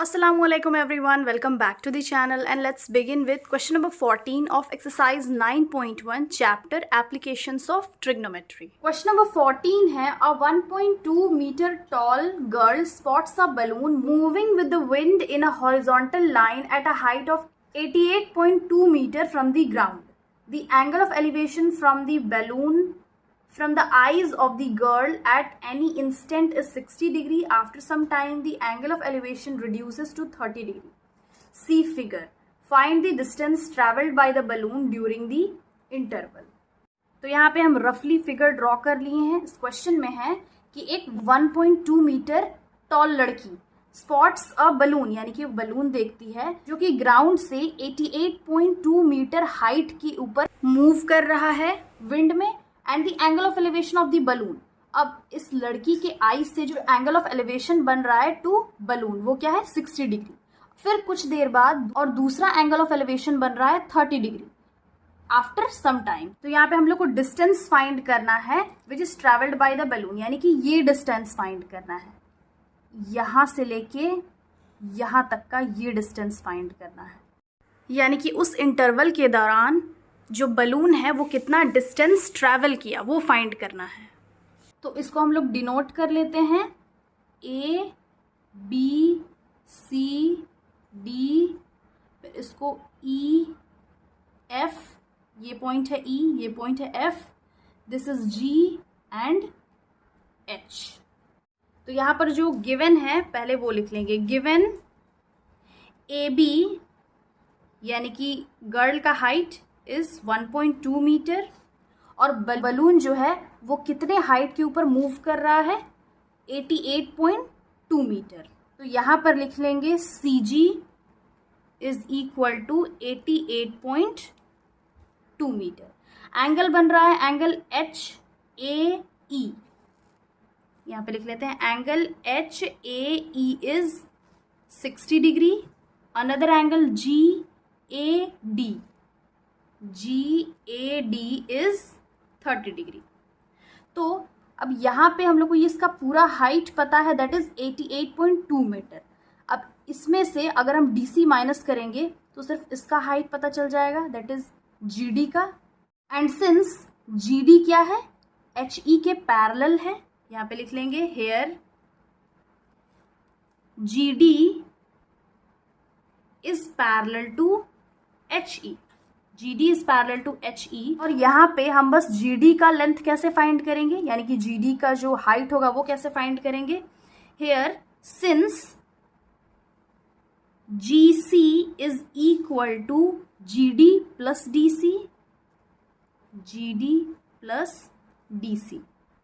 Assalamualaikum everyone, welcome back to the channel and let's begin with question number 14 of exercise 9.1 chapter applications of trigonometry. Question number 14 है a 1.2 meter tall girl spots a balloon moving with the wind in a horizontal line at a height of 88.2 meter from the ground. The angle of elevation from the balloon from the eyes of the girl at any instant is 60 degree. After some time the angle of elevation reduces to 30 degree. See figure. Find the distance traveled by the balloon during the interval. तो यहाँ पे हम रफली figure draw कर लिए हैं. इस question में है कि एक 1.2 मीटर टॉल लड़की स्पॉट्स अ बलून यानी कि बलून देखती है जो कि ग्राउंड से 88.2 मीटर हाइट के ऊपर मूव कर रहा है विंड में and the angle of elevation of the balloon. अब इस लड़की के आई से जो एंगल ऑफ एलिवेशन बन रहा है टू बलून वो क्या है 60 डिग्री. फिर कुछ देर बाद और दूसरा एंगल ऑफ एलिवेशन बन रहा है 30 डिग्री आफ्टर सम टाइम. तो यहाँ पे हम लोग को डिस्टेंस फाइंड करना है which is travelled by the balloon यानी कि ये डिस्टेंस फाइंड करना है. यहाँ से लेके यहाँ तक का ये डिस्टेंस फाइंड करना है यानी कि उस इंटरवल के दौरान जो बलून है वो कितना डिस्टेंस ट्रैवल किया वो फाइंड करना है. तो इसको हम लोग डिनोट कर लेते हैं ए बी सी डी, फिर इसको ई एफ, ये पॉइंट है ई, ये पॉइंट है F, this is G and H. तो यहाँ पर जो गिवन है पहले वो लिख लेंगे. गिवन ए बी यानी कि गर्ल का हाइट इज 1.2 मीटर और बलून जो है वो कितने हाइट के ऊपर मूव कर रहा है 88.2 मीटर. तो यहाँ पर लिख लेंगे C G is equal to 88.2 meter. Angle बन रहा है एंगल एच ए ई, यहाँ पे लिख लेते हैं angle H A E is 60 degree. Another angle G A D, GAD is 30 degree. तो अब यहाँ पे हम लोग को ये इसका पूरा हाइट पता है दैट इज 88.2 मीटर. अब इसमें से अगर हम DC माइनस करेंगे तो सिर्फ इसका हाइट पता चल जाएगा दैट इज GD का. एंड सिंस GD क्या है HE के पैरेलल है, यहाँ पे लिख लेंगे here GD is parallel to HE. GD is parallel to HE. और यहाँ पे हम बस GD का लेंथ कैसे फाइंड करेंगे यानी कि GD का जो हाइट होगा वो कैसे फाइंड करेंगे. Here since GC is equal to GD plus DC, GD plus DC.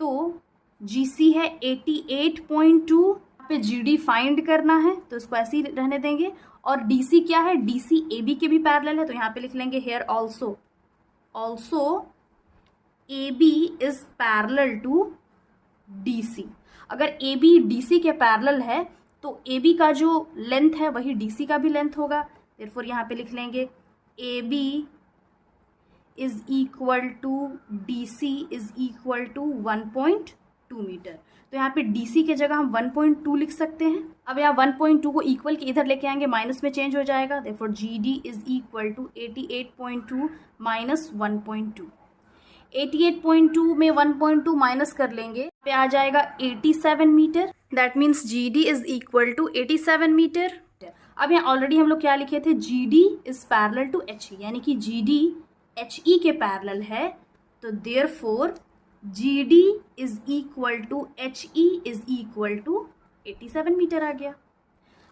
तो GC है 88.2, पे GD फाइंड करना है तो इसको ऐसे ही रहने देंगे. और DC क्या है DC AB के भी पैरेलल है तो यहाँ पे लिख लेंगे here also AB is parallel to DC. अगर AB DC के पैरेलल है तो AB का जो लेंथ है वही DC का भी लेंथ होगा. देयरफॉर यहाँ पे लिख लेंगे AB is equal to DC is equal to 1.2 metre. तो यहाँ पे DC के जगह हम 1.2 लिख सकते हैं. अब यहाँ 1.2 को इक्वल के इधर लेके आएंगे माइनस में चेंज हो जाएगा. Therefore GD is equal to 88.2 minus 1.2. 88.2 में 1.2 माइनस कर लेंगे पे आ जाएगा 87 meter. That means GD is equal to 87 meter. अब यहाँ ऑलरेडी हम लोग क्या लिखे थे GD is parallel to HE यानी कि GD HE के पैरेलल है तो therefore GD is equal to HE is equal to 87 meter आ गया.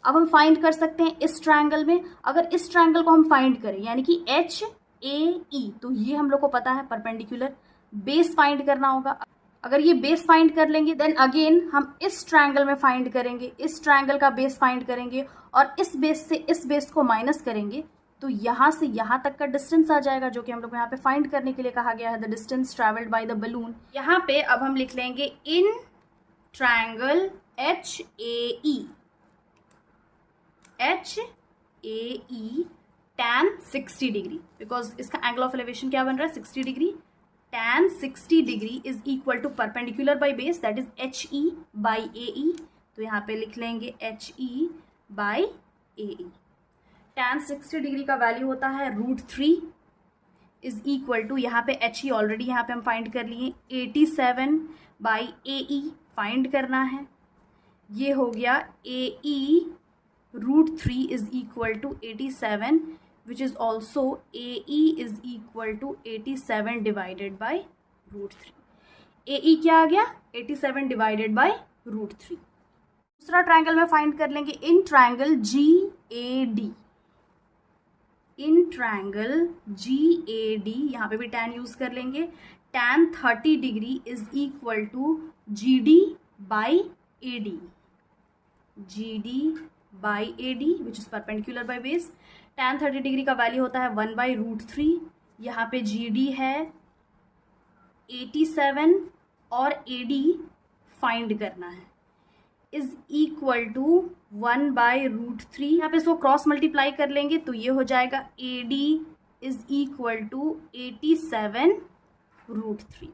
अब हम फाइंड कर सकते हैं इस ट्रायंगल में. अगर इस ट्रायंगल को हम फाइंड करें यानी कि HAE तो ये हम लोग को पता है परपेंडिकुलर. बेस फाइंड करना होगा. अगर ये बेस फाइंड कर लेंगे देन अगेन हम इस ट्रायंगल में फाइंड करेंगे, इस ट्रायंगल का बेस फाइंड करेंगे और इस बेस से इस बेस को माइनस करेंगे तो यहाँ से यहाँ तक का डिस्टेंस आ जाएगा जो कि हम लोग यहाँ पे फाइंड करने के लिए कहा गया है the distance travelled by the balloon. यहाँ पे अब हम लिख लेंगे in triangle HAE tan 60 degree because इसका एंगल ऑफ एलिवेशन क्या बन रहा है 60 degree. tan 60 degree is equal to perpendicular by base that is HE by AE. तो यहाँ पे लिख लेंगे HE by AE। tan 60 degree का वैल्यू होता है √3 इज इक्वल टू, यहाँ पे HE ऑलरेडी यहाँ पे हम फाइंड कर लिए, 87 बाई AE फाइंड करना है। ये हो गया AE √3 is equal to 87 which is also AE is equal to 87 divided by √3। AE क्या आ गया? 87 डिवाइडेड बाई √3। दूसरा ट्रायंगल में फाइंड कर लेंगे in triangle GAD। In triangle GAD यहाँ पे भी tan यूज कर लेंगे। tan 30 degree is equal to GD by AD। GD by AD which is perpendicular by base. tan 30 degree का वैल्यू होता है 1/√3। यहाँ पे GD है 87 और AD फाइंड करना है, इज इक्वल टू 1/√3। यहाँ पे इसको क्रॉस मल्टीप्लाई कर लेंगे तो ये हो जाएगा AD इज इक्वल टू 87√3,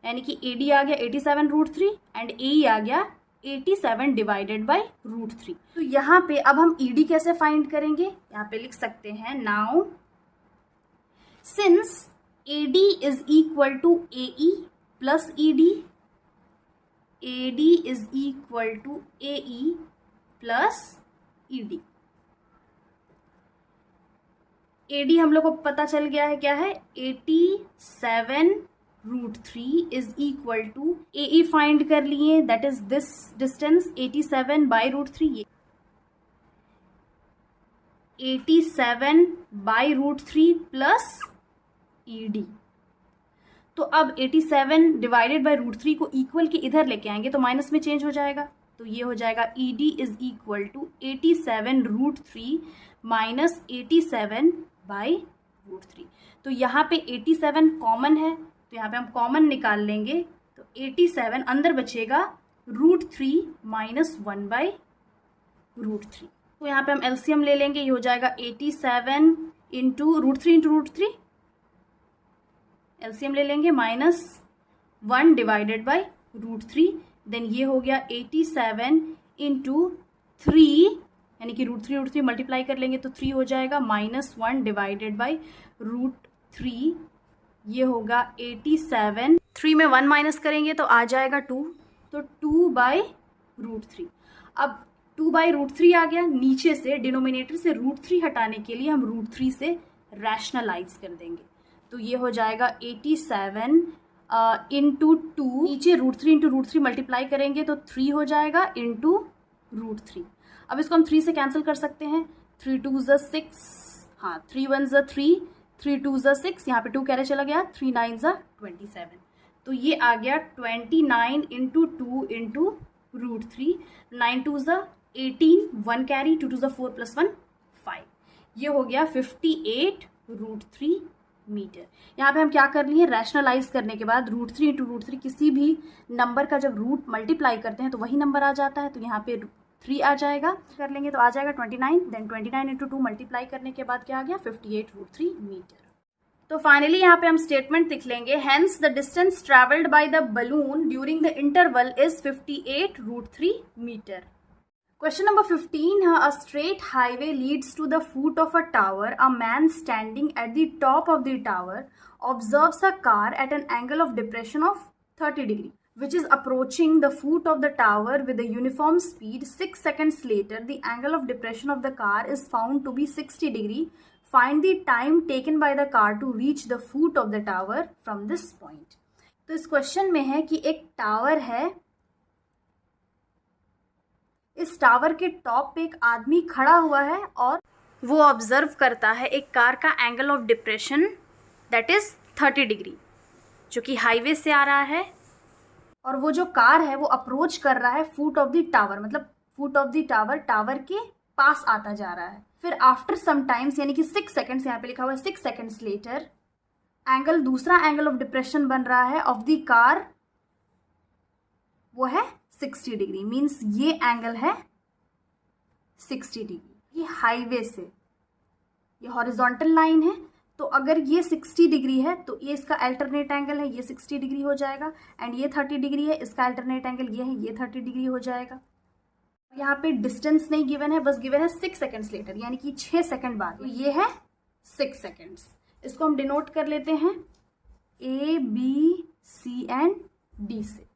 यानी कि AD आ गया 87√3 एंड AE आ गया 87 डिवाइडेड बाई √3। तो यहाँ पे अब हम ED कैसे फाइंड करेंगे? यहाँ पे लिख सकते हैं now since AD is equal to AE plus ED, AD is equal to AE plus ED। AD हम लोग को पता चल गया है क्या है, 87√3 is equal to AE find कर लिए, that is this distance 87/√3। 87/√3 plus ED। तो अब 87 डिवाइडेड बाई √3 को इक्वल के इधर लेके आएंगे तो माइनस में चेंज हो जाएगा, तो ये हो जाएगा ED is equal to 87√3 minus 87/√3। तो यहाँ पे 87 कॉमन है तो यहाँ पे हम कॉमन निकाल लेंगे, तो 87 अंदर बचेगा √3 माइनस 1/√3। तो यहाँ पे हम LCM ले लेंगे, ये हो जाएगा 87 इंटू √3 LCM ले लेंगे माइनस 1 डिवाइडेड बाई √3, देन ये हो गया 87 इंटू 3, यानी कि √3 मल्टीप्लाई कर लेंगे तो 3 हो जाएगा, माइनस 1 डिवाइडेड बाई √3, ये होगा 87। 3 में 1 माइनस करेंगे तो आ जाएगा 2, तो 2/√3। अब 2/√3 आ गया, नीचे से डिनोमिनेटर से √3 हटाने के लिए हम √3 से रैशनलाइज कर देंगे, तो ये हो जाएगा 87 इंटू 2, नीचे √3 इंटू √3 मल्टीप्लाई करेंगे तो 3 हो जाएगा इंटू √3। अब इसको हम 3 से कैंसिल कर सकते हैं, 3 2 ज़ 6, हाँ 3 1 ज़ 3, 3 2 ज़ 6, यहाँ पे 2 कैरे चला गया, 3 9 ज़ 27, तो ये आ गया 29 इंटू 2 इंटू √3, 9 2 ज़ 18, 1 कैरी, 2 2 ज़ 4 प्लस 1 5, ये हो गया 58√3 मीटर। यहाँ पे हम क्या कर लिए, रैशनलाइज करने के बाद √3 इंटू √3 किसी भी नंबर का जब रूट मल्टीप्लाई करते हैं तो वही नंबर आ जाता है, तो यहाँ पे 3 आ जाएगा, कर लेंगे तो आ जाएगा 29, देन 29 इंटू 2 मल्टीप्लाई करने के बाद क्या आ गया 58√3 मीटर। तो फाइनली यहाँ पे हम स्टेटमेंट लिख लेंगे, hence the distance travelled by the balloon during the interval is 58√3 metre. Question number 15, a straight highway leads to the foot of a tower. A man standing at the top of the tower observes a car at an angle of depression of 30 degree, which is approaching the foot of the tower with a uniform speed. 6 seconds later, the angle of depression of the car is found to be 60 degree. Find the time taken by the car to reach the foot of the tower from this point. तो इस question में है कि एक tower है, इस tower के top पे एक आदमी खड़ा हुआ है और वो ऑब्जर्व करता है एक कार का angle of depression that is 30 degree जो कि हाईवे से आ रहा है, और वो जो कार है वो अप्रोच कर रहा है फुट ऑफ द टावर, मतलब foot of the tower, tower के पास आता जा रहा है। फिर आफ्टर सम टाइम्स यानी कि 6 सेकेंड्स, यहाँ पे लिखा हुआ है 6 सेकेंड्स लेटर, एंगल, दूसरा एंगल ऑफ डिप्रेशन बन रहा है ऑफ द कार, वो है 60 डिग्री, मीन्स ये एंगल है 60 डिग्री। ये हाईवे से, ये हॉरिजॉन्टल लाइन है, तो अगर ये 60 डिग्री है तो ये इसका अल्टरनेट एंगल है, ये 60 डिग्री हो जाएगा, एंड ये 30 डिग्री है, इसका अल्टरनेट एंगल ये है, ये 30 डिग्री हो जाएगा। यहाँ पे डिस्टेंस नहीं गिवन है, बस गिवन है 6 सेकेंड्स लेटर, यानी कि 6 सेकेंड बाद। तो ये है 6 सेकेंड्स। इसको हम डिनोट कर लेते हैं A, B, C and D से।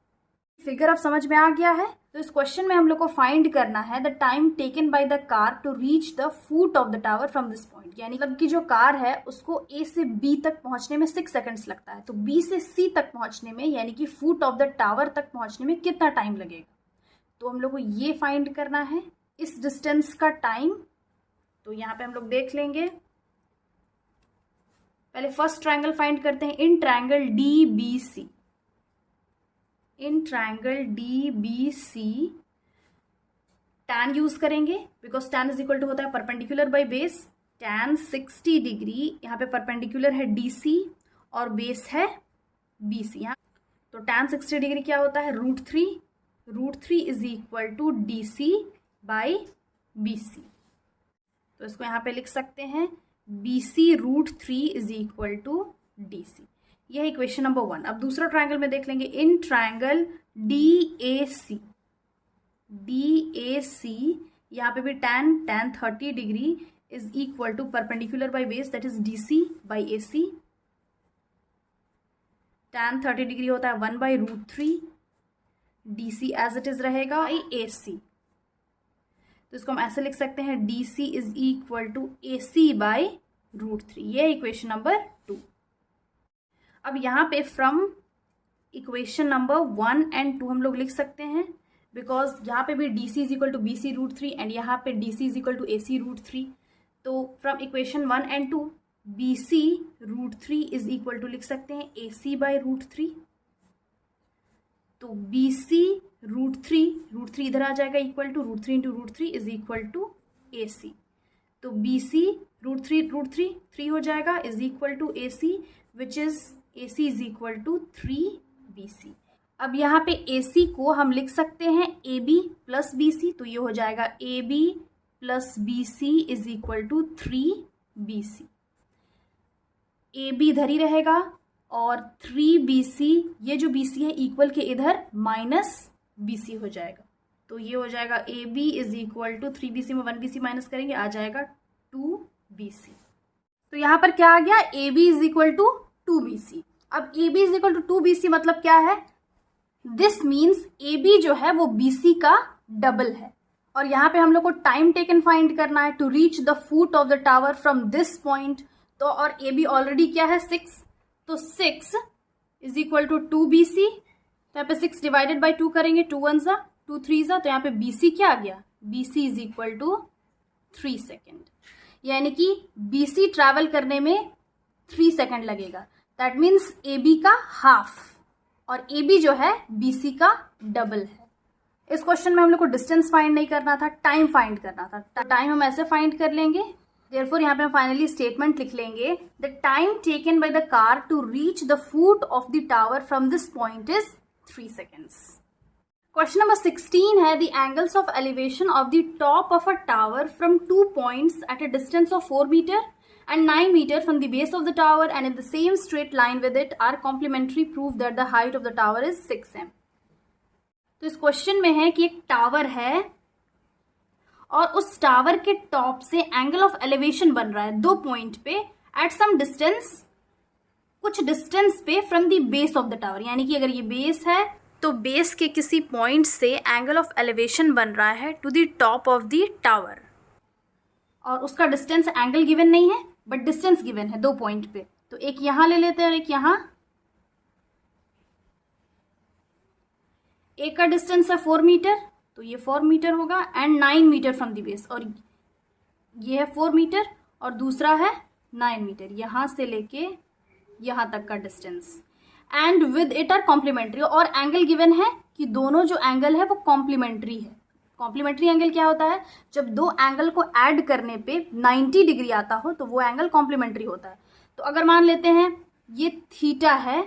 फिगर अब समझ में आ गया है। तो इस क्वेश्चन में हम लोग को फाइंड करना है the time taken by the car to reach the foot of the tower from this point, यानी मतलब कि जो कार है उसको A से B तक पहुंचने में 6 सेकंड्स लगता है, तो B से C तक पहुंचने में, यानी कि फुट ऑफ द टावर तक पहुंचने में कितना टाइम लगेगा। तो हम लोग को ये फाइंड करना है इस डिस्टेंस का टाइम। तो यहाँ पे हम लोग देख लेंगे, पहले फर्स्ट ट्रायंगल फाइंड करते हैं। In triangle DBC, in triangle DBC tan use करेंगे, because tan is equal to होता है perpendicular by base. tan 60 degree, यहाँ पे परपेंडिकुलर है DC और बेस है BC। यहाँ तो tan 60 डिग्री क्या होता है, √3 is equal to DC by BC। तो इसको यहाँ पे लिख सकते हैं BC √3 is equal to DC। यह इक्वेशन नंबर 1। अब दूसरा ट्रायंगल में देख लेंगे। इन ट्रायंगल DAC, यहाँ पे भी tan 30 degree is equal to perpendicular by base, that is DC by AC। tan 30 degree होता है 1/√3, DC एज इट इज रहेगा बाई AC। तो इसको हम ऐसे लिख सकते हैं DC is equal to AC by √3। ये इक्वेशन नंबर 2। अब यहाँ पे फ्रॉम इक्वेशन नंबर 1 एंड 2 हम लोग लिख सकते हैं, बिकॉज यहाँ पे भी DC is equal to BC √3 and यहाँ पे DC is equal to AC √3। तो from equation 1 and 2 BC √3 is equal to लिख सकते हैं AC बाय √3। तो BC √3 इधर आ जाएगा equal to √3 into √3 is equal to AC। तो BC √3 3 हो जाएगा is equal to AC, which is AC is equal to 3BC। अब यहाँ पे AC को हम लिख सकते हैं AB प्लस BC, तो ये हो जाएगा AB plus BC is equal to 3BC। AB इधर ही रहेगा और 3BC, ये जो BC है इक्वल के इधर माइनस BC हो जाएगा। तो ये हो जाएगा AB is equal to 3BC में 1BC माइनस करेंगे, आ जाएगा 2BC। तो यहाँ पर क्या आ गया, AB is equal to 2BC। अब AB is equal to 2BC मतलब क्या है, दिस मीन्स AB जो है वो BC का डबल है। और यहाँ पे हम लोग को टाइम टेकन फाइंड करना है to reach the foot of the tower from this point. तो और AB ऑलरेडी क्या है 6, तो 6 इज इक्वल टू 2BC। तो यहाँ पे 6 डिवाइडेड बाई 2 करेंगे, 2 1 ज़ा 2 3 ज़ा, तो यहाँ पे BC क्या आ गया, BC is equal to 3 second, यानी कि BC ट्रैवल करने में 3 सेकेंड लगेगा। दैट मीन्स AB का हाफ, और AB जो है BC का डबल है। इस क्वेश्चन में हम लोग को डिस्टेंस फाइंड नहीं करना था, टाइम फाइंड करना था। टाइम हम ऐसे फाइंड कर लेंगे, देयरफॉर यहाँ पे हम फाइनली स्टेटमेंट लिख लेंगे, the time taken by the car to reach the foot of the tower from this point is 3 seconds. Question number 16 है, the angles of elevation of the top of a tower from 2 points at a distance of 4 metre and 9 meter from the base of the tower and in the same straight line with it are complementary proof that the height of the tower is 6m। तो इस question में है कि एक tower है और उस tower के टॉप से एंगल ऑफ एलिवेशन बन रहा है 2 पॉइंट पे एट सम डिस्टेंस, कुछ डिस्टेंस पे from the base of the tower, यानी कि अगर ये बेस है तो बेस के किसी पॉइंट से एंगल ऑफ एलिवेशन बन रहा है to the top of the tower, और उसका डिस्टेंस एंगल गिवन नहीं है बट डिस्टेंस गिवन है 2 पॉइंट पे। तो एक यहां ले लेते हैं और एक यहां। एक का डिस्टेंस है 4 मीटर, तो ये 4 मीटर होगा and 9 metre from the base, और ये है 4 मीटर और दूसरा है 9 मीटर, यहां से लेके यहां तक का distance. And with it are complementary, और एंगल गिवन है कि दोनों जो एंगल है वो कॉम्प्लीमेंट्री है। कॉम्प्लीमेंट्री एंगल क्या होता है, जब 2 एंगल को ऐड करने पे 90 डिग्री आता हो तो वो एंगल कॉम्प्लीमेंट्री होता है। तो अगर मान लेते हैं ये थीटा है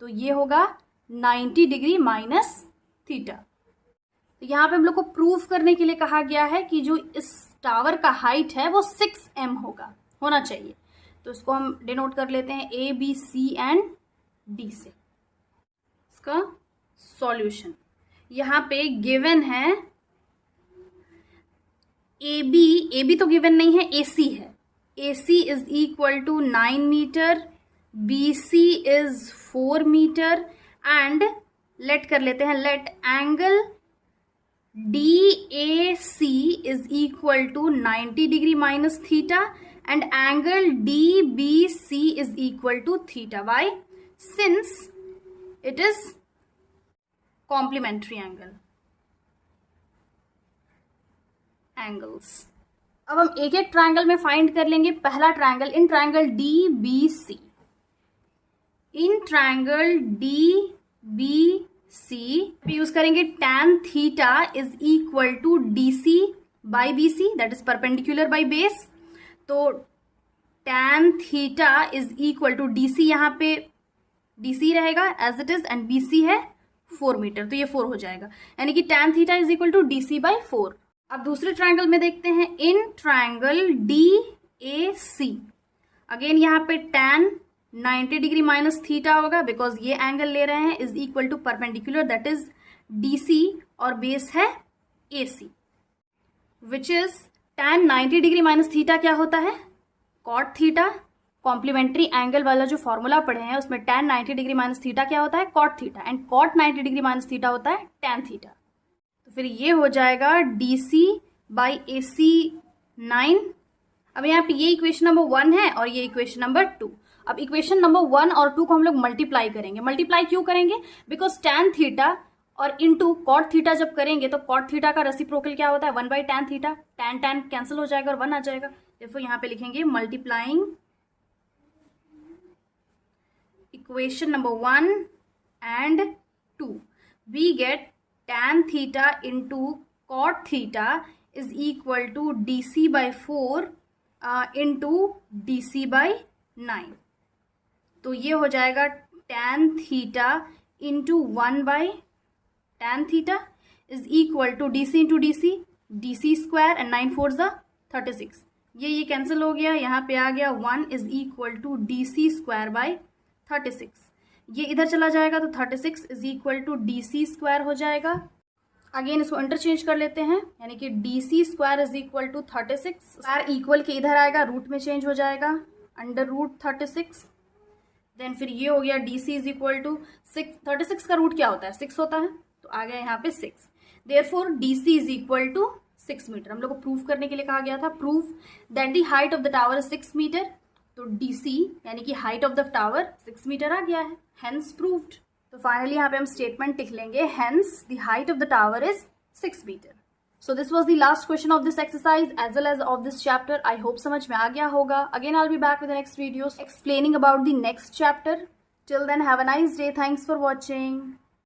तो ये होगा 90 डिग्री माइनस थीटा। तो यहाँ पे हम लोग को प्रूव करने के लिए कहा गया है कि जो इस टावर का हाइट है वो 6m होना चाहिए। तो इसको हम डिनोट कर लेते हैं ABC एंड D से। इसका सॉल्यूशन यहाँ पे गिवन है ए बी तो गिवन नहीं है, ए सी है। A C is equal to 9 meter, B C is 4 meter and let कर लेते हैं, let angle DAC is equal to 90 degree minus theta and angle DBC is equal to theta. Why? Since it is complementary angles. अब हम एक एक triangle में find कर लेंगे। पहला triangle, in triangle DBC, in triangle DBC use करेंगे tan theta is equal to DC by BC, that is perpendicular by base. तो tan theta is equal to DC, यहाँ पे DC रहेगा as it is and BC है 4 metre, तो ये 4 हो जाएगा, यानी कि tan theta is equal to DC by 4। अब दूसरे ट्रायंगल में देखते हैं, इन ट्रायंगल DAC, अगेन यहाँ पे tan 90 डिग्री माइनस थीटा होगा बिकॉज ये एंगल ले रहे हैं, is equal to perpendicular that is DC और बेस है AC, which is tan 90 degree minus theta क्या होता है, कॉट थीटा। कॉम्प्लीमेंट्री एंगल वाला जो फॉर्मूला पढ़े हैं उसमें tan 90 डिग्री माइनस थीटा क्या होता है, cot theta, and cot 90 degree minus theta होता है tan थीटा। तो फिर ये हो जाएगा DC बाई AC 9। अब यहाँ पे ये इक्वेशन नंबर 1 है और ये इक्वेशन नंबर 2। अब इक्वेशन नंबर 1 और 2 को हम लोग मल्टीप्लाई करेंगे। मल्टीप्लाई क्यों करेंगे, बिकॉज tan थीटा और इनटू कॉट थीटा जब करेंगे तो कॉट थीटा का रेसिप्रोकल क्या होता है, 1 by tan theta, tan cancel हो जाएगा और 1 आ जाएगा। देखो यहाँ पे लिखेंगे multiplying equation number 1 and 2, we get tan theta into cot theta is equal to DC by 4 into DC by 9। तो ये हो जाएगा tan theta into 1 by tan theta is equal to DC into DC square and 9 4 ज़ा 36। ये cancel हो गया, यहाँ पे आ गया 1 is equal to DC square by 36। ये इधर चला जाएगा तो 36 is equal to DC square हो जाएगा। अगेन इसको इंटरचेंज कर लेते हैं, यानी कि DC square is equal to 36 square equal के इधर आएगा, रूट में चेंज हो जाएगा, अंडर रूट 36। देन फिर ये हो गया DC इज इक्वल टू 6। 36 का रूट क्या होता है, 6 होता है, तो आ गया यहाँ पे 6। Therefore DC is equal to 6 metre. हम लोग को प्रूफ करने के लिए कहा गया था, proof that the height of the tower is 6 meter. तो DC यानी कि height of the tower 6 meter आ गया है, हेंस प्रूव्ड। तो फाइनली यहाँ पे हम स्टेटमेंट लिख लेंगे, hence the height of the tower is 6 metre. So this was the last question of this exercise as well as of this chapter. I hope समझ में आ गया होगा. Again I'll be back with the next videos explaining about the next chapter. Till then have a nice day. Thanks for watching.